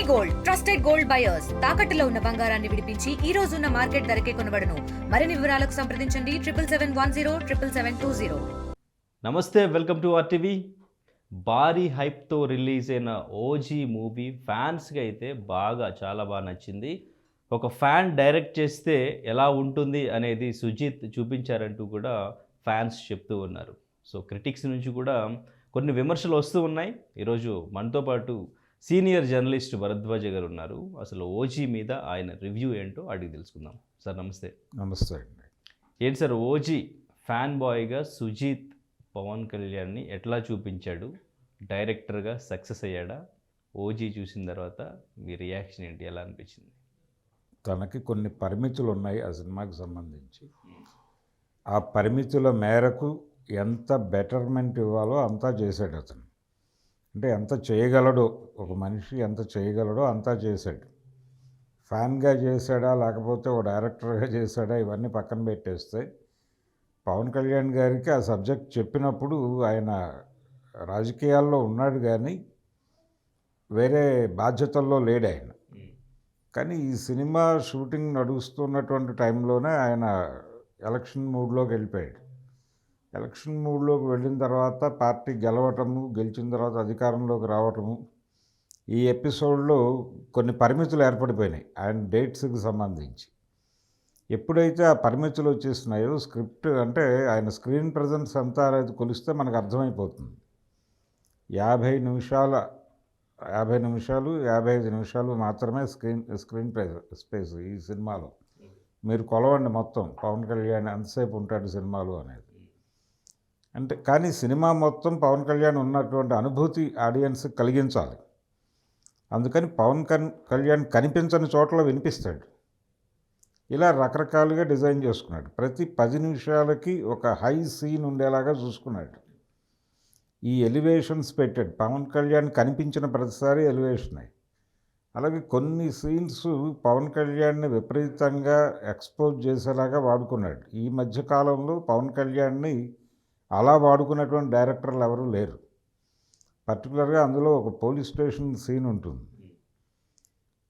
Gold trusted gold buyers తాకట్టులో ఉన్న బంగారాన్ని విడిపించి ఈ రోజు ఉన్న మార్కెట్ ధరకే కొనబడును. మరిన్ని వివరాలకు సంప్రదించండి 7771077720. నమస్తే, వెల్కమ్ టు ఆర్టీవీ. భారీ హైప్తో రిలీజ్ అయిన ఓజీ మూవీ ఫ్యాన్స్కి అయితే చాలా బాగా నచ్చింది. ఒక ఫ్యాన్ డైరెక్ట్ చేస్తే ఎలా ఉంటుంది అనేది సుజిత్ చూపించారంటూ కూడా ఫ్యాన్స్ చెప్తూ ఉన్నారు. సో క్రిటిక్స్ నుంచి కూడా కొన్ని విమర్శలు వస్తూ ఉన్నాయి. ఈరోజు మనతో పాటు సీనియర్ జర్నలిస్ట్ భరద్వాజ గారు ఉన్నారు. అసలు ఓజీ మీద ఆయన రివ్యూ ఏంటో అడిగి తెలుసుకుందాం. సార్ నమస్తే. నమస్తే అండి. ఏంటి సార్, ఓజీ ఫ్యాన్ బాయ్గా సుజిత్ పవన్ కళ్యాణ్ని ఎట్లా చూపించాడు? డైరెక్టర్గా సక్సెస్ అయ్యాడా? ఓజీ చూసిన తర్వాత మీ రియాక్షన్ ఏంటి, ఎలా అనిపించింది? తనకి కొన్ని పరిమితులు ఉన్నాయి ఆ సినిమాకి సంబంధించి. ఆ పరిమితుల మేరకు ఎంత బెటర్మెంట్ ఇవ్వాలో అంతా చేశాడు అతను. అంటే ఎంత చేయగలడో, ఒక మనిషి ఎంత చేయగలడో అంతా చేశాడు. ఫ్యాన్గా చేశాడా లేకపోతే ఒక డైరెక్టర్గా చేశాడా ఇవన్నీ పక్కన పెట్టేస్తే, పవన్ కళ్యాణ్ గారికి ఆ సబ్జెక్ట్ చెప్పినప్పుడు ఆయన రాజకీయాల్లో ఉన్నాడు కానీ వేరే బాధ్యతల్లో లేడు ఆయన. కానీ ఈ సినిమా షూటింగ్ నడుస్తున్నటువంటి టైంలోనే ఆయన ఎలక్షన్ మూడ్లోకి వెళ్ళిపోయాడు. ఎలక్షన్ మూడ్లోకి వెళ్ళిన తర్వాత పార్టీ గెలవటము, గెలిచిన తర్వాత అధికారంలోకి రావటము, ఈ ఎపిసోడ్లో కొన్ని పరిమితులు ఏర్పడిపోయినాయి ఆయన డేట్స్కి సంబంధించి. ఎప్పుడైతే ఆ పరిమితులు వచ్చేస్తున్నాయో స్క్రిప్ట్ అంటే ఆయన స్క్రీన్ ప్రజెన్స్ అంతా అనేది కొలిస్తే మనకు అర్థమైపోతుంది. 50 నిమిషాలు 55 నిమిషాలు మాత్రమే స్క్రీన్ స్పేస్ ఈ సినిమాలో. మీరు కొలవండి మొత్తం పవన్ కళ్యాణ్ ఎంతసేపు ఉంటాడు సినిమాలో అనేది. అంటే కానీ సినిమా మొత్తం పవన్ కళ్యాణ్ ఉన్నటువంటి అనుభూతి ఆడియన్స్కి కలిగించాలి. అందుకని పవన్ కళ్యాణ్ కనిపించని చోట్ల వినిపిస్తాడు. ఇలా రకరకాలుగా డిజైన్ చేసుకున్నాడు. ప్రతి 10 నిమిషాలకి ఒక హై సీన్ ఉండేలాగా చూసుకున్నాడు. ఈ ఎలివేషన్స్ పెట్టాడు. పవన్ కళ్యాణ్ కనిపించిన ప్రతిసారి ఎలివేషనే. అలాగే కొన్ని సీన్స్ పవన్ కళ్యాణ్ని విపరీతంగా ఎక్స్పోజ్ చేసేలాగా వాడుకున్నాడు. ఈ మధ్యకాలంలో పవన్ కళ్యాణ్ని అలా వాడుకున్నటువంటి డైరెక్టర్లు ఎవరూ లేరు. పర్టికులర్గా అందులో ఒక పోలీస్ స్టేషన్ సీన్ ఉంటుంది.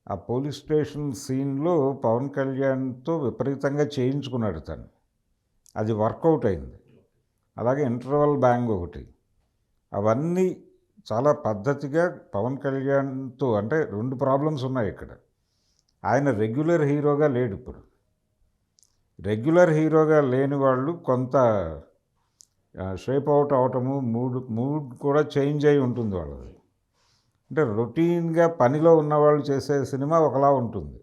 ఆ పోలీస్ స్టేషన్ సీన్లో పవన్ కళ్యాణ్తో విపరీతంగా చేయించుకున్నాడు తను. అది వర్కౌట్ అయింది. అలాగే ఇంటర్వల్ బ్యాంగ్ ఒకటి, అవన్నీ చాలా పద్ధతిగా పవన్ కళ్యాణ్తో. అంటే 2 ప్రాబ్లమ్స్ ఉన్నాయి ఇక్కడ. ఆయన రెగ్యులర్ హీరోగా లేడు ఇప్పుడు. రెగ్యులర్ హీరోగా లేని వాళ్ళు కొంత షేప్ అవుట్ అవటము, మూడ్ కూడా చేంజ్ అయి ఉంటుంది వాళ్ళది. అంటే రొటీన్గా పనిలో ఉన్నవాళ్ళు చేసే సినిమా ఒకలా ఉంటుంది.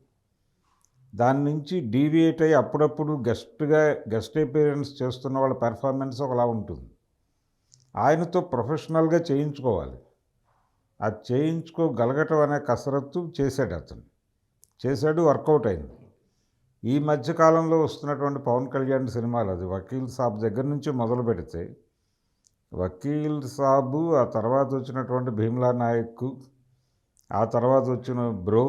దాని నుంచి డీవియేట్ అయ్యి అప్పుడప్పుడు గెస్ట్ అపీరెన్స్ చేస్తున్న వాళ్ళ పెర్ఫార్మెన్స్ ఒకలా ఉంటుంది. ఆయనతో ప్రొఫెషనల్గా చేయించుకోవాలి. అది చేయించుకోగలగటం అనే కసరత్తు చేశాడు అతను. వర్కౌట్ అయింది. ఈ మధ్యకాలంలో వస్తున్నటువంటి పవన్ కళ్యాణ్ సినిమాలు, అది వకీల్ సాబ్ దగ్గర నుంచి మొదలు పెడితే, వకీల్ సాబు, ఆ తర్వాత వచ్చినటువంటి భీమ్లా నాయక్, ఆ తర్వాత వచ్చిన బ్రో,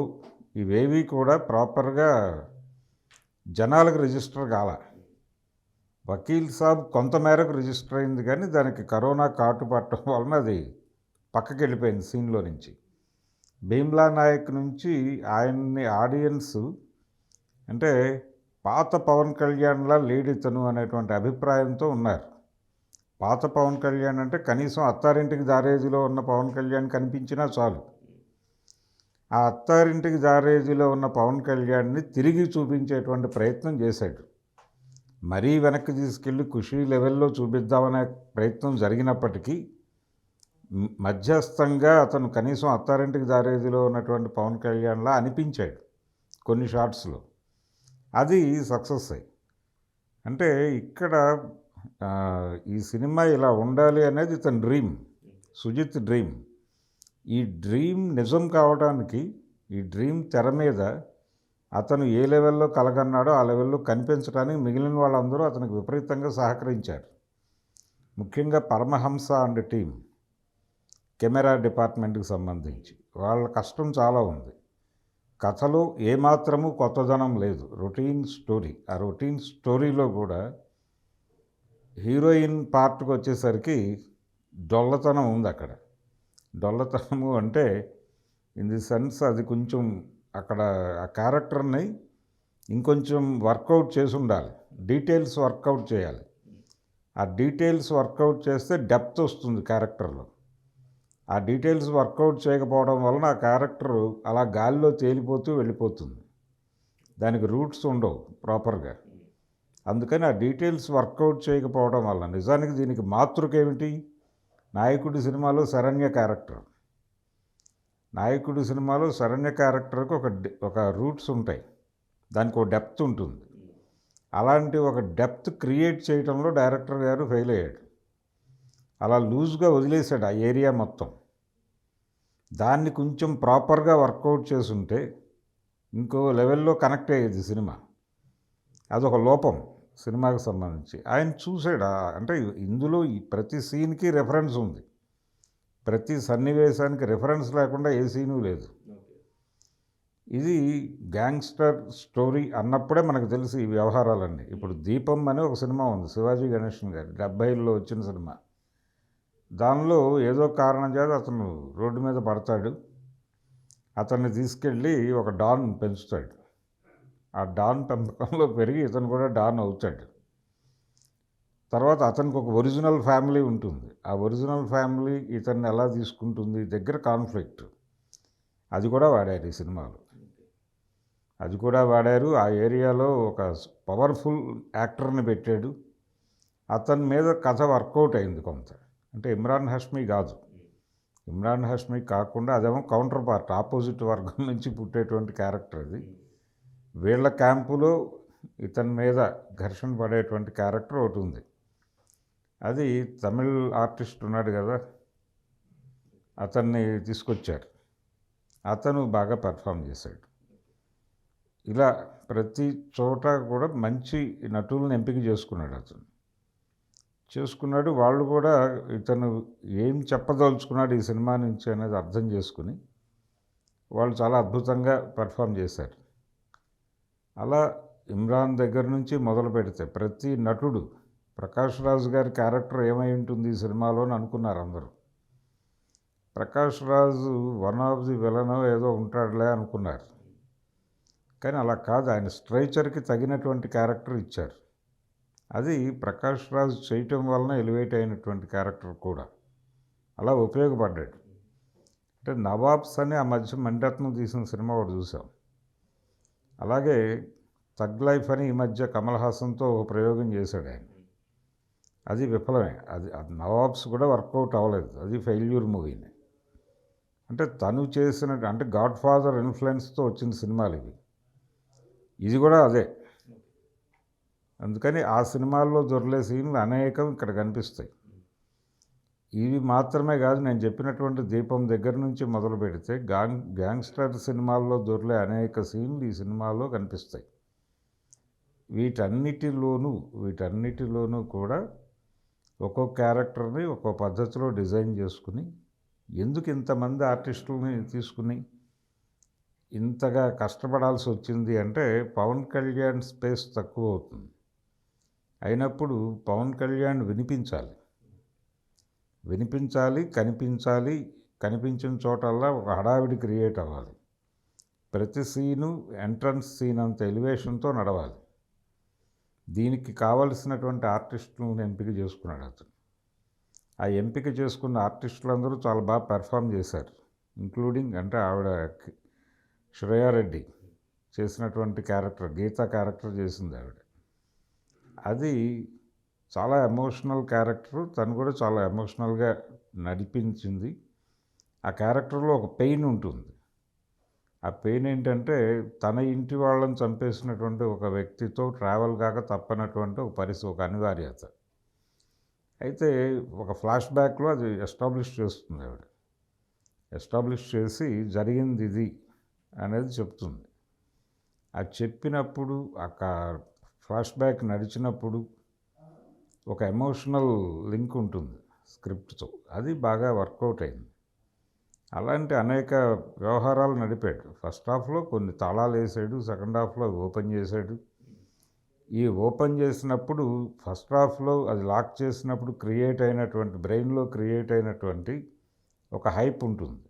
ఇవేవి కూడా ప్రాపర్గా జనాలకు రిజిస్టర్ కాల. వకీల్ సాబ్ కొంతమేరకు రిజిస్టర్ అయింది కానీ దానికి కరోనా కాటు పట్టడం వలన అది పక్కకి వెళ్ళిపోయింది సీన్లో నుంచి. భీమ్లా నాయక్ నుంచి ఆయన్ని ఆడియన్స్ అంటే పాత పవన్ కళ్యాణ్లా లేడు ఇతను అనేటువంటి అభిప్రాయంతో ఉన్నారు. పాత పవన్ కళ్యాణ్ అంటే కనీసం అత్తారింటికి దారేజీలో ఉన్న పవన్ కళ్యాణ్ కనిపించినా చాలు. ఆ అత్తారింటికి దారేజీలో ఉన్న పవన్ కళ్యాణ్ని తిరిగి చూపించేటువంటి ప్రయత్నం చేశాడు. మరీ వెనక్కి తీసుకెళ్ళి ఖుషీ లెవెల్లో చూపిద్దామనే ప్రయత్నం జరిగినప్పటికీ మధ్యస్థంగా అతను కనీసం అత్తారింటికి దారేజీలో ఉన్నటువంటి పవన్ కళ్యాణ్లా అనిపించాడు కొన్ని షాట్స్లో. అది సక్సెస్ అయ్యి. అంటే ఇక్కడ ఈ సినిమా ఇలా ఉండాలి అనేది ఇతని డ్రీమ్, సుజిత్ డ్రీమ్. ఈ డ్రీమ్ నిజం కావడానికి, ఈ డ్రీమ్ తెర మీద అతను ఏ లెవెల్లో కలగన్నాడో ఆ లెవెల్లో కనిపించడానికి మిగిలిన వాళ్ళందరూ అతనికి విపరీతంగా సహకరించారు. ముఖ్యంగా పరమహంస అండ్ టీం, కెమెరా డిపార్ట్మెంట్కి సంబంధించి వాళ్ళ కష్టం చాలా ఉంది. కథలో ఏమాత్రము కొత్తదనం లేదు, రొటీన్ స్టోరీ. ఆ రొటీన్ స్టోరీలో కూడా హీరోయిన్ పార్ట్కి వచ్చేసరికి డొల్లతనం ఉంది అక్కడ. డొల్లతనము అంటే ఇన్ ది సెన్స్ అది కొంచెం అక్కడ ఆ క్యారెక్టర్ని ఇంకొంచెం వర్కౌట్ చేసి ఉండాలి, డీటెయిల్స్ వర్కౌట్ చేయాలి. ఆ డీటెయిల్స్ వర్కౌట్ చేస్తే డెప్త్ వస్తుంది క్యారెక్టర్లో. ఆ డీటెయిల్స్ వర్కౌట్ చేయకపోవడం వలన ఆ క్యారెక్టర్ అలా గాలిలో తేలిపోతూ వెళ్ళిపోతుంది, దానికి రూట్స్ ఉండవు ప్రాపర్గా. అందుకని ఆ డీటెయిల్స్ వర్కౌట్ చేయకపోవడం వల్ల నిజానికి దీనికి మాతృక ఏమిటి? నాయకుడి సినిమాలో శరణ్య క్యారెక్టర్. నాయకుడి సినిమాలో శరణ్య క్యారెక్టర్కి ఒక రూట్స్ ఉంటాయి, దానికి ఒక డెప్త్ ఉంటుంది. అలాంటి ఒక డెప్త్ క్రియేట్ చేయడంలో డైరెక్టర్ గారు ఫెయిల్ అయ్యాడు. అలా లూజ్గా వదిలేశాడు ఆ ఏరియా మొత్తం. దాన్ని కొంచెం ప్రాపర్గా వర్కౌట్ చేసుంటే ఇంకో లెవెల్లో కనెక్ట్ అయ్యేది సినిమా. అదొక లోపం సినిమాకి సంబంధించి. ఆయన చూసాడు అంటే ఇందులో ఈ ప్రతి సీన్కి రెఫరెన్స్ ఉంది, ప్రతి సన్నివేశానికి రెఫరెన్స్ లేకుండా ఏ సీను లేదు. ఇది గ్యాంగ్స్టర్ స్టోరీ అన్నప్పుడే మనకు తెలిసి ఈ వ్యవహారాలన్నీ. ఇప్పుడు దీపం అనే ఒక సినిమా ఉంది శివాజీ గణేషన్ గారి, 70లో వచ్చిన సినిమా. దానిలో ఏదో కారణం చేత అతను రోడ్డు మీద పడతాడు, అతన్ని తీసుకెళ్ళి ఒక డాన్ పెంచుతాడు. ఆ డాన్ పెంపకంలో పెరిగి ఇతను కూడా డాన్ అవుతాడు. తర్వాత అతనికి ఒక ఒరిజినల్ ఫ్యామిలీ ఉంటుంది. ఆ ఒరిజినల్ ఫ్యామిలీ ఇతన్ని ఎలా తీసుకుంటుంది, దగ్గర కాన్ఫ్లిక్ట్. అది కూడా వాడారు ఈ సినిమాలో, అది కూడా వాడారు. ఆ ఏరియాలో ఒక పవర్ఫుల్ యాక్టర్ని పెట్టాడు. అతని మీద కథ వర్కౌట్ అయింది కొంత. అంటే ఇమ్రాన్ హష్మీ కాదు, ఇమ్రాన్ హష్మీ కాకుండా అదేమో కౌంటర్ పార్ట్, ఆపోజిట్ వర్గం నుంచి పుట్టేటువంటి క్యారెక్టర్ అది. వీళ్ళ క్యాంపులో ఇతని మీద ఘర్షణ పడేటువంటి క్యారెక్టర్ ఒకటి ఉంది. అది తమిళ్ ఆర్టిస్ట్ ఉన్నాడు కదా, అతన్ని తీసుకొచ్చారు. అతను బాగా పెర్ఫామ్ చేశాడు. ఇలా ప్రతి చోట కూడా మంచి నటులను ఎంపిక చేసుకున్నాడు అతను. చేసుకున్నాడు. వాళ్ళు కూడా ఇతను ఏం చెప్పదలుచుకున్నాడు ఈ సినిమా నుంచి అనేది అర్థం చేసుకుని వాళ్ళు చాలా అద్భుతంగా పెర్ఫామ్ చేశారు. అలా ఇమ్రాన్ దగ్గర నుంచి మొదలు పెడితే ప్రతి నటుడు, ప్రకాష్ రాజ్ గారి క్యారెక్టర్ ఏమై ఉంటుంది ఈ సినిమాలో అని అనుకున్నారు అందరూ. ప్రకాష్ రాజు వన్ ఆఫ్ ది విలన్ ఏదో ఉంటాడులే అనుకున్నారు. కానీ అలా కాదు, ఆయన స్ట్రైచర్కి తగినటువంటి క్యారెక్టర్ ఇచ్చారు. అది ప్రకాష్ రాజ్ చేయటం వలన ఎలివేట్ అయినటువంటి క్యారెక్టర్ కూడా అలా ఉపయోగపడ్డాడు. అంటే నవాబ్స్ అని ఆ మధ్య మణిరత్నం తీసిన సినిమా ఒకటి చూసాం. అలాగే థగ్ లైఫ్ అని ఈ మధ్య కమల్ హాసన్తో ఒక ప్రయోగం చేశాడు ఆయన. అది విఫలమే. అది నవాబ్స్ కూడా వర్కౌట్ అవ్వలేదు, అది ఫెయిల్యూర్ మూవీని. అంటే తను చేసిన అంటే గాడ్ ఫాదర్ ఇన్ఫ్లుయెన్స్తో వచ్చిన సినిమాలు ఇవి. ఇది కూడా అదే. అందుకని ఆ సినిమాల్లో దొరికే సీన్లు అనేకం ఇక్కడ కనిపిస్తాయి. ఇవి మాత్రమే కాదు, నేను చెప్పినటువంటి దీపం దగ్గర నుంచి మొదలు పెడితే గ్యాంగ్స్టర్ సినిమాల్లో దొరికే అనేక సీన్లు ఈ సినిమాలో కనిపిస్తాయి. వీటన్నిటిలోనూ కూడా ఒక్కో క్యారెక్టర్ని ఒక్కో పద్ధతిలో డిజైన్ చేసుకుని, ఎందుకు ఇంతమంది ఆర్టిస్టులని తీసుకుని ఇంతగా కష్టపడాల్సి వచ్చింది అంటే పవన్ కళ్యాణ్ స్పేస్ తక్కువ అవుతుంది. అయినప్పుడు పవన్ కళ్యాణ్ వినిపించాలి, కనిపించిన చోటల్లా ఒక హడావిడి క్రియేట్ అవ్వాలి. ప్రతి సీను ఎంట్రన్స్ సీన్ అంత ఎలివేషన్తో నడవాలి. దీనికి కావలసినటువంటి ఆర్టిస్టులను ఎంపిక చేసుకున్నాడు అతను. ఆ ఎంపిక చేసుకున్న ఆర్టిస్టులందరూ చాలా బాగా పెర్ఫామ్ చేశారు. ఇంక్లూడింగ్ అంటే ఆవిడ శ్రేయారెడ్డి చేసినటువంటి క్యారెక్టర్, గీత క్యారెక్టర్ చేసింది ఆవిడ. అది చాలా ఎమోషనల్ క్యారెక్టర్. తను కూడా చాలా ఎమోషనల్గా నడిపించింది. ఆ క్యారెక్టర్లో ఒక పెయిన్ ఉంటుంది. ఆ పెయిన్ ఏంటంటే తన ఇంటి వాళ్ళని చంపేసినటువంటి ఒక వ్యక్తితో ట్రావెల్ కాక తప్పనటువంటి ఒక అనివార్యత. అయితే ఒక ఫ్లాష్ బ్యాక్లో అది ఎస్టాబ్లిష్ చేస్తుంది ఆవిడ. ఎస్టాబ్లిష్ చేసి జరిగింది ఇది అనేది చెప్తుంది. అది చెప్పినప్పుడు ఆ ఫ్లాష్ బ్యాక్ నడిచినప్పుడు ఒక ఎమోషనల్ లింక్ ఉంటుంది స్క్రిప్ట్తో. అది బాగా వర్కౌట్ అయింది. అలాంటి అనేక వ్యవహారాలు నడిపాడు. ఫస్ట్ హాఫ్లో కొన్ని తాళాలు వేసాడు, సెకండ్ హాఫ్లో ఓపెన్ చేశాడు. ఈ ఓపెన్ చేసినప్పుడు ఫస్ట్ హాఫ్లో అది లాక్ చేసినప్పుడు బ్రెయిన్లో క్రియేట్ అయినటువంటి ఒక హైప్ ఉంటుంది.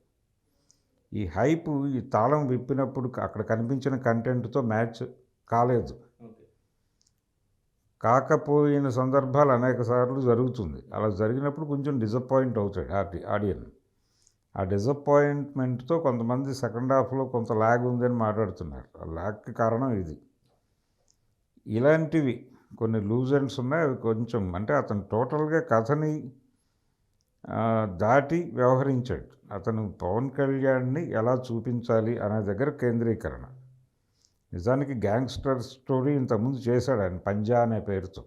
ఈ హైప్ ఈ తాళం విప్పినప్పుడు అక్కడ కనిపించిన కంటెంట్తో మ్యాచ్ కాలేదు. కాకపోయిన సందర్భాలు అనేక సార్లు జరుగుతుంది. అలా జరిగినప్పుడు కొంచెం డిసప్పాయింట్ అవుతాడు ఆడియన్. ఆ డిసప్పాయింట్మెంట్తో కొంతమంది సెకండ్ హాఫ్లో కొంత ల్యాగ్ ఉందని మాట్లాడుతున్నారు. ఆ ల్యాగ్కి కారణం ఇది. ఇలాంటివి కొన్ని లూజ్ ఎండ్స్ ఉన్నాయి. అవి కొంచెం అంటే అతను టోటల్గా కథని దాటి వ్యవహరించాడు. అతను పవన్ కళ్యాణ్ని ఎలా చూపించాలి అనే దగ్గర కేంద్రీకరణ. నిజానికి గ్యాంగ్స్టర్ స్టోరీ ఇంతకుముందు చేశాడు ఆయన పంజా అనే పేరుతో.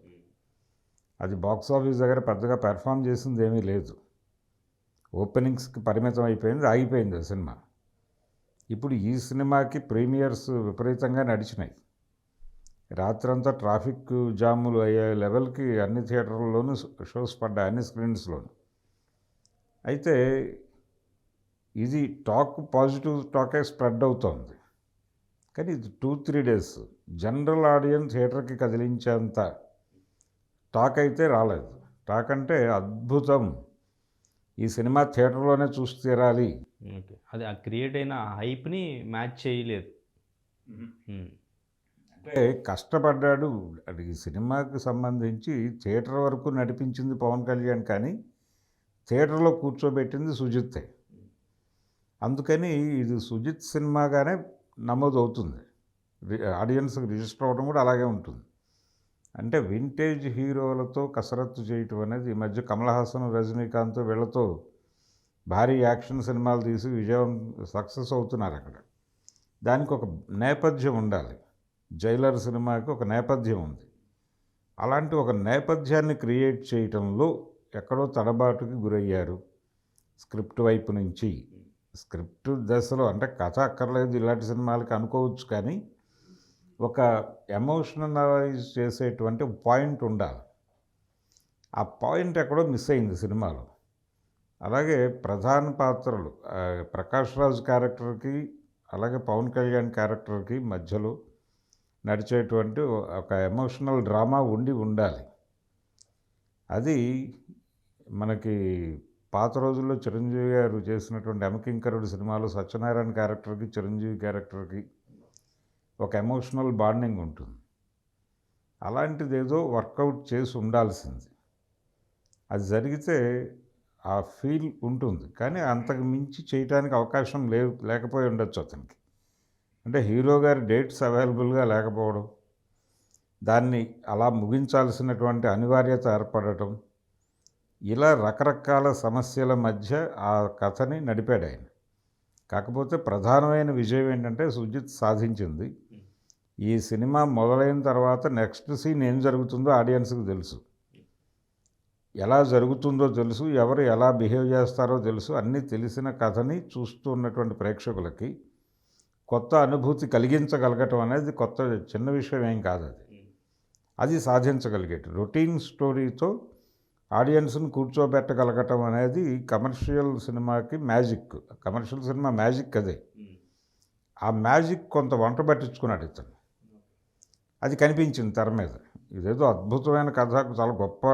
అది బాక్స్ ఆఫీస్ దగ్గర పెద్దగా పెర్ఫామ్ చేసింది ఏమీ లేదు. ఓపెనింగ్స్కి పరిమితం అయిపోయింది, ఆగిపోయింది ఆ సినిమా. ఇప్పుడు ఈ సినిమాకి ప్రీమియర్స్ విపరీతంగా నడిచినాయి. రాత్రంతా ట్రాఫిక్ జాములు అయ్యే లెవెల్కి అన్ని థియేటర్లలోనూ షోస్ పడ్డాయి, అన్ని స్క్రీన్స్లోనూ. అయితే ఇది పాజిటివ్ టాకే స్ప్రెడ్ అవుతోంది. కానీ ఇది 2-3 డేస్ జనరల్ ఆడియన్స్ థియేటర్కి కదిలించేంత టాక్ అయితే రాలేదు. టాక్ అంటే అద్భుతం, ఈ సినిమా థియేటర్లోనే చూసి తీరాలి. ఓకే, అది ఆ క్రియేట్ అయిన హైప్ని మ్యాచ్ చేయలేదు. అంటే కష్టపడ్డాడు. అది ఈ సినిమాకి సంబంధించి థియేటర్ వరకు నడిపించింది పవన్ కళ్యాణ్, కానీ థియేటర్లో కూర్చోబెట్టింది సుజిత్తే. అందుకని ఇది సుజిత్ సినిమాగానే నమోదు అవుతుంది. ఆడియన్స్కి రిజిస్టర్ అవ్వడం కూడా అలాగే ఉంటుంది. అంటే వింటేజ్ హీరోలతో కసరత్తు చేయటం అనేది ఈ మధ్య కమల్ హాసన్, రజనీకాంత్ వీళ్ళతో భారీ యాక్షన్ సినిమాలు తీసి సక్సెస్ అవుతున్నారు అక్కడ. దానికి ఒక నేపథ్యం ఉండాలి. జైలర్ సినిమాకి ఒక నేపథ్యం ఉంది. అలాంటి ఒక నేపథ్యాన్ని క్రియేట్ చేయటంలో ఎక్కడో తడబాటుకి గురయ్యారు స్క్రిప్ట్ వైపు నుంచి. స్క్రిప్ట్ దశలో అంటే కథ అక్కర్లేదు ఇలాంటి సినిమాలకి అనుకోవచ్చు, కానీ ఒక ఎమోషనలైజ్ చేసేటువంటి పాయింట్ ఉండాలి. ఆ పాయింట్ ఎక్కడో మిస్ అయింది సినిమాలో. అలాగే ప్రధాన పాత్రలు ప్రకాష్ రాజ్ క్యారెక్టర్కి అలాగే పవన్ కళ్యాణ్ క్యారెక్టర్కి మధ్యలో నడిచేటువంటి ఒక ఎమోషనల్ డ్రామా ఉండాలి. అది మనకి పాత రోజుల్లో చిరంజీవి గారు చేసినటువంటి యమకింకరుడు సినిమాలో సత్యనారాయణ క్యారెక్టర్కి చిరంజీవి క్యారెక్టర్కి ఒక ఎమోషనల్ బాండింగ్ ఉంటుంది. అలాంటిది ఏదో వర్కౌట్ చేసి ఉండాల్సింది. అది జరిగితే ఆ ఫీల్ ఉంటుంది, కానీ అంతకు మించి చేయడానికి అవకాశం లేకపోయి ఉండొచ్చు అతనికి. అంటే హీరో గారి డేట్స్ అవైలబుల్గా లేకపోవడం, దాన్ని అలా ముగించాల్సినటువంటి అనివార్యత ఏర్పడటం, ఇలా రకరకాల సమస్యల మధ్య ఆ కథని నడిపాడు ఆయన. కాకపోతే ప్రధానమైన విజయం ఏంటంటే సుజిత్ సాధించింది. ఈ సినిమా మొదలైన తర్వాత నెక్స్ట్ సీన్ ఏం జరుగుతుందో ఆడియన్స్కి తెలుసు, ఎలా జరుగుతుందో తెలుసు, ఎవరు ఎలా బిహేవ్ చేస్తారో తెలుసు. అన్నీ తెలిసిన కథని చూస్తూ ఉన్నటువంటి ప్రేక్షకులకి కొత్త అనుభూతి కలిగించగలగటం అనేది చిన్న విషయం ఏం కాదు. అది సాధించగలిగేది. రొటీన్ స్టోరీతో ఆడియన్స్ని కూర్చోబెట్టగలగటం అనేది కమర్షియల్ సినిమాకి మ్యాజిక్. కమర్షియల్ సినిమా మ్యాజిక్ అదే. ఆ మ్యాజిక్ కొంత వంట పట్టించుకున్నాడు ఇతను. అది కనిపించింది తెర మీద. ఇదేదో అద్భుతమైన కథ, చాలా గొప్ప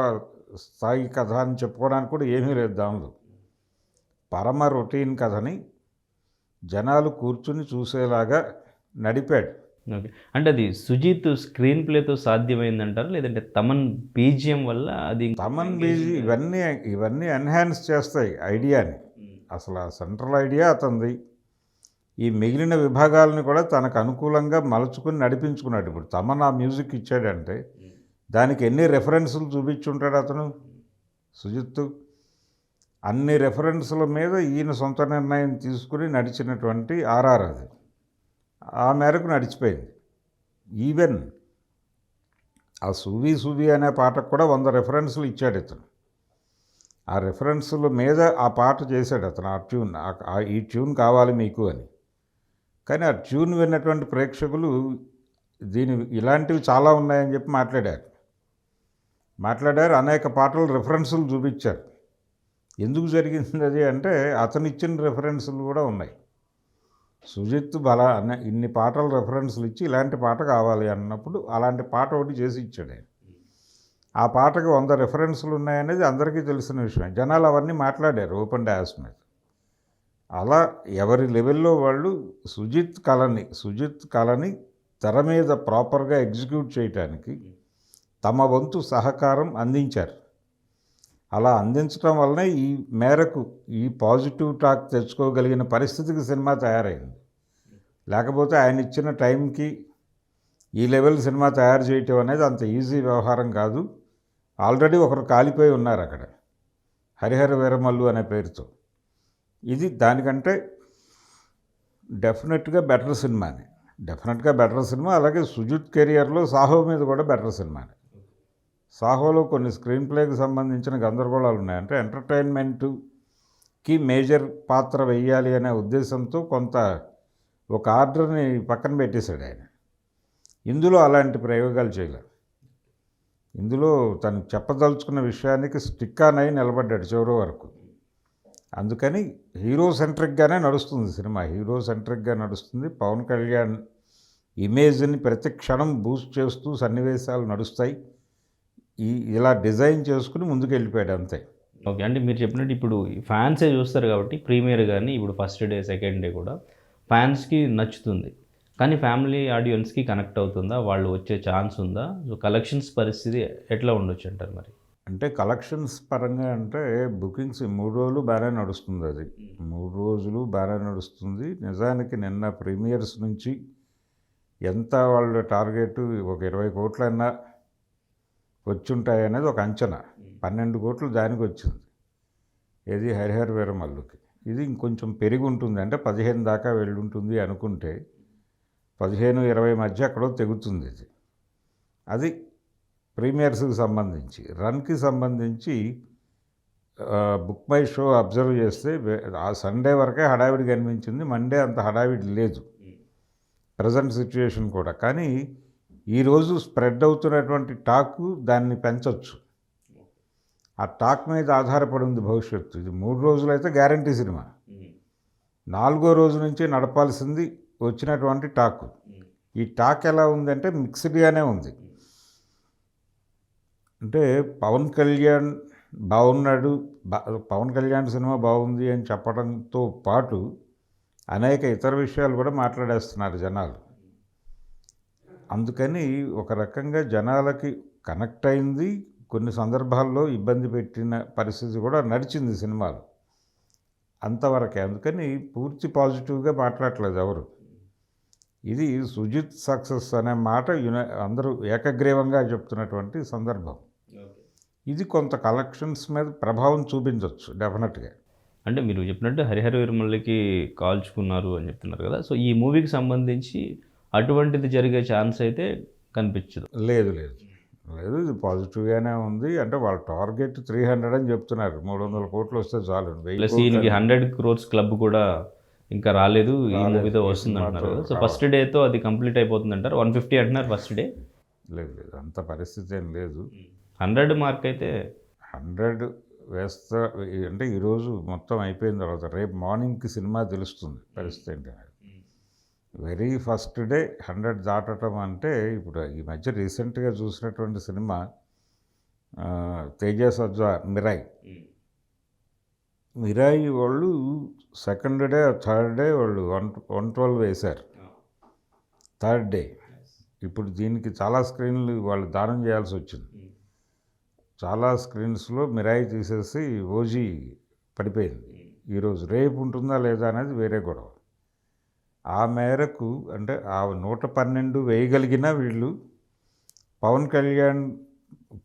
స్థాయి కథ అని చెప్పుకోవడానికి కూడా ఏమీ లేదు దానిలో. పరమ రొటీన్ కథని జనాలు కూర్చుని చూసేలాగా నడిపాడు. ఓకే, అంటే అది సుజిత్ స్క్రీన్ ప్లేతో సాధ్యమైందంటారా, లేదంటే తమన్ బీజిఎం వల్ల? అది తమన్ బీజీ ఇవన్నీ ఎన్హాన్స్ చేస్తాయి ఐడియాని. అసలు ఆ సెంట్రల్ ఐడియా అతనిది. ఈ మిగిలిన విభాగాలను కూడా తనకు అనుకూలంగా మలుచుకుని నడిపించుకున్నాడు. ఇప్పుడు తమన్ ఆ మ్యూజిక్ ఇచ్చాడంటే దానికి ఎన్ని రెఫరెన్సులు చూపించుంటాడు అతను సుజిత్. అన్ని రెఫరెన్సుల మీద ఈయన సొంత నిర్ణయం తీసుకుని నడిచినటువంటి ఆర్ఆర్ అది. ఆ మేరకు నడిచిపోయింది. ఈవెన్ ఆ సువి అనే పాటకు కూడా 100 రెఫరెన్సులు ఇచ్చాడు ఇతను. ఆ రెఫరెన్సుల మీద ఆ పాట చేశాడు అతను. ఆ ట్యూన్, ఈ ట్యూన్ కావాలి మీకు అని. కానీ ఆ ట్యూన్ విన్నటువంటి ప్రేక్షకులు ఇలాంటివి చాలా ఉన్నాయని చెప్పి మాట్లాడారు. అనేక పాటలు రెఫరెన్సులు చూపించారు. ఎందుకు జరిగింది అది అంటే అతను ఇచ్చిన రెఫరెన్సులు కూడా ఉన్నాయి. సుజిత్ ఇన్ని పాటలు రెఫరెన్సులు ఇచ్చి ఇలాంటి పాట కావాలి అన్నప్పుడు అలాంటి పాట ఒకటి చేసి ఇచ్చాడు ఆయన. ఆ పాటకి 100 రెఫరెన్సులు ఉన్నాయనేది అందరికీ తెలిసిన విషయం. జనాలు అవన్నీ మాట్లాడారు ఓపెన్ డాస్ మీద. అలా ఎవరి లెవెల్లో వాళ్ళు సుజిత్ కళని తెర మీద ప్రాపర్గా ఎగ్జిక్యూట్ చేయటానికి తమ వంతు సహకారం అందించారు. అలా అందించడం వల్లనే ఈ మేరకు ఈ పాజిటివ్ టాక్ తెచ్చుకోగలిగిన పరిస్థితికి సినిమా తయారైంది. లేకపోతే ఆయన ఇచ్చిన టైంకి ఈ లెవెల్ సినిమా తయారు చేయటం అనేది అంత ఈజీ వ్యవహారం కాదు. ఆల్రెడీ ఒకరు కాలిపోయి ఉన్నారు అక్కడ, హరిహర వీరమల్లు అనే పేరుతో. ఇది దానికంటే డెఫినెట్గా బెటర్ సినిమా. అలాగే సుజిత్ కెరియర్లో సాహో మీద కూడా బెటర్ సినిమానే. సాహోలో కొన్ని స్క్రీన్ ప్లేకి సంబంధించిన గందరగోళాలు ఉన్నాయి. అంటే ఎంటర్టైన్మెంట్కి మేజర్ పాత్ర వెయ్యాలి అనే ఉద్దేశంతో కొంత ఒక ఆర్డర్ని పక్కన పెట్టేశాడు ఆయన. ఇందులో అలాంటి ప్రయోగాలు చేయలేదు. ఇందులో తను చెప్పదలుచుకున్న విషయానికి స్టిక్ ఆన్ అయి నిలబడ్డాడు చివరి వరకు. అందుకని హీరో సెంట్రిక్గానే నడుస్తుంది సినిమా. పవన్ కళ్యాణ్ ఇమేజ్ని ప్రతి క్షణం బూస్ట్ చేస్తూ సన్నివేశాలు నడుస్తాయి. ఇలా డిజైన్ చేసుకుని ముందుకు వెళ్ళిపోయాడు అంతే. ఓకే, అంటే మీరు చెప్పినట్టు ఇప్పుడు ఫ్యాన్సే చూస్తారు కాబట్టి ప్రీమియర్ కానీ ఇప్పుడు ఫస్ట్ డే సెకండ్ డే కూడా ఫ్యాన్స్కి నచ్చుతుంది, కానీ ఫ్యామిలీ ఆడియన్స్కి కనెక్ట్ అవుతుందా, వాళ్ళు వచ్చే ఛాన్స్ ఉందా? సో కలెక్షన్స్ పరిస్థితి ఎట్లా ఉండొచ్చు అంటారు మరి? అంటే కలెక్షన్స్ పరంగా అంటే బుకింగ్స్ 3 రోజులు బాగానే నడుస్తుంది. అది 3 రోజులు బాగానే నడుస్తుంది. నిజానికి నిన్న ప్రీమియర్స్ నుంచి ఎంత వాళ్ళ టార్గెట్ ఒక 20 కోట్లన్నా వచ్చుంటాయి అనేది ఒక అంచనా. 12 కోట్లు దానికి వచ్చింది. ఏది హరిహర వీరమల్లుకి. ఇది ఇంకొంచెం పెరిగి ఉంటుంది. అంటే 15 దాకా వెళ్ళుంటుంది అనుకుంటే 15-20 మధ్య ఎక్కడో తెగుతుంది ఇది. అది ప్రీమియర్స్కి సంబంధించి. రన్కి సంబంధించి బుక్ మై షో అబ్జర్వ్ చేస్తే ఆ సండే వరకే హడావిడి కనిపించింది. మండే అంత హడావిడి లేదు ప్రజెంట్ సిచ్యుయేషన్ కూడా. కానీ ఈరోజు స్ప్రెడ్ అవుతున్నటువంటి టాక్ దాన్ని పెంచవచ్చు. ఆ టాక్ మీద ఆధారపడి ఉంది భవిష్యత్తు. ఇది 3 రోజులైతే గ్యారంటీ సినిమా. 4వ రోజు నుంచి నడపాల్సింది వచ్చినటువంటి టాక్. ఈ టాక్ ఎలా ఉందంటే మిక్స్డ్గానే ఉంది. అంటే పవన్ కళ్యాణ్ బాగున్నాడు, పవన్ కళ్యాణ్ సినిమా బాగుంది అని చెప్పడంతో పాటు అనేక ఇతర విషయాలు కూడా మాట్లాడేస్తున్నారు జనాలు. అందుకని ఒక రకంగా జనాలకి కనెక్ట్ అయింది. కొన్ని సందర్భాల్లో ఇబ్బంది పెట్టిన పరిస్థితి కూడా నడిచింది సినిమాలో, అంతవరకే. అందుకని పూర్తి పాజిటివ్గా మాట్లాడట్లేదు ఎవరు. ఇది సుజిత్ సక్సెస్ అనే మాట అందరూ ఏకగ్రీవంగా చెప్తున్నటువంటి సందర్భం. ఇది కొంత కలెక్షన్స్ మీద ప్రభావం చూపించవచ్చు డెఫినెట్గా. అంటే మీరు చెప్పినట్టు హరిహర వీరమల్లికి కాల్చుకున్నారు అని చెప్తున్నారు కదా, సో ఈ మూవీకి సంబంధించి అటువంటిది జరిగే ఛాన్స్ అయితే కనిపించదు. లేదు ఇది పాజిటివ్గానే ఉంది. అంటే వాళ్ళ టార్గెట్ 300 అని చెప్తున్నారు. 300 కోట్లు వస్తే చాలు. ప్లస్ ఈయనకి 100 crores క్లబ్ కూడా ఇంకా రాలేదు, ఈ మూవీతో వస్తుంది అంటున్నారు కదా. సో ఫస్ట్ డేతో అది కంప్లీట్ అయిపోతుంది అంటారు. 150 అంటున్నారు ఫస్ట్ డే. లేదు అంత పరిస్థితి ఏం లేదు. 100 మార్క్ అయితే 100 వేస్తా. అంటే ఈరోజు మొత్తం అయిపోయిన తర్వాత రేపు మార్నింగ్కి సినిమా తెలుస్తుంది పరిస్థితి ఏంటి. వెరీ ఫస్ట్ డే 100 దాటడం అంటే ఇప్పుడు ఈ మధ్య రీసెంట్గా చూసినటువంటి సినిమా తేజ సజ్జా మిరాయి వాళ్ళు సెకండ్ డే థర్డ్ డే వాళ్ళు 112 వేశారు. థర్డ్ డే ఇప్పుడు దీనికి చాలా స్క్రీన్లు వాళ్ళు దానం చేయాల్సి వచ్చింది. చాలా స్క్రీన్స్లో మిరాయి తీసేసి ఓజీ పడిపోయింది. ఈరోజు రేపు ఉంటుందా లేదా అనేది వేరే గొడవ. ఆ మేరకు అంటే ఆ 112 వేయగలిగిన వీళ్ళు పవన్ కళ్యాణ్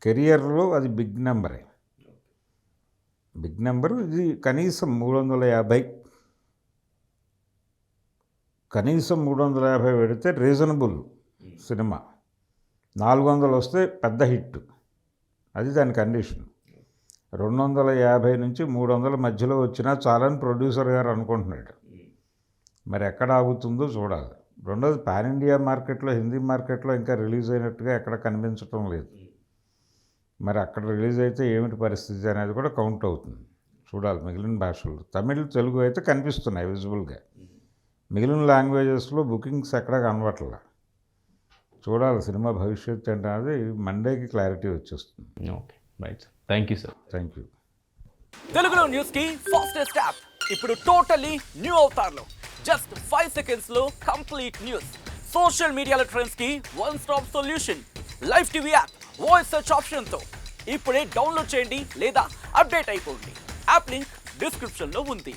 కెరియర్లో అది బిగ్ నెంబర్. ఇది కనీసం 350 పెడితే రీజనబుల్ సినిమా. 400 వస్తే పెద్ద హిట్. అది దాని కండిషన్. 250 నుంచి 300 మధ్యలో వచ్చినా చాలని ప్రొడ్యూసర్ గారు అనుకుంటున్నాడు. మరి ఎక్కడ ఆగుతుందో చూడాలి. రెండోది పాన్ ఇండియా మార్కెట్లో, హిందీ మార్కెట్లో ఇంకా రిలీజ్ అయినట్టుగా ఎక్కడ కనిపించటం లేదు. మరి అక్కడ రిలీజ్ అయితే ఏమిటి పరిస్థితి అనేది కూడా కౌంట్ అవుతుంది. చూడాలి మిగిలిన భాషల్లో. తమిళ్, తెలుగు అయితే కనిపిస్తున్నాయి విజిబుల్గా. మిగిలిన లాంగ్వేజెస్లో బుకింగ్స్ ఎక్కడ కనబట్ల. చూడాలి సినిమా భవిష్యత్తు అంటే అది మండేకి క్లారిటీ వచ్చేస్తుంది. Okay right sir, thank you sir. Thank you. తెలుగులో న్యూస్ కి ఫాస్టెస్ట్ యాప్ ఇప్పుడు టోటలీ న్యూ అవతార్లో జస్ట్ 5 సెకండ్స్లో కంప్లీట్ న్యూస్. సోషల్ మీడియాలో ట్రెండ్స్కి one stop solution. Live TV app voice search ఆప్షన్తో ఇప్పుడే డౌన్లోడ్ చేయండి లేదా అప్డేట్ అయిపోండి. యాప్ లింక్ డిస్క్రిప్షన్లో ఉంది.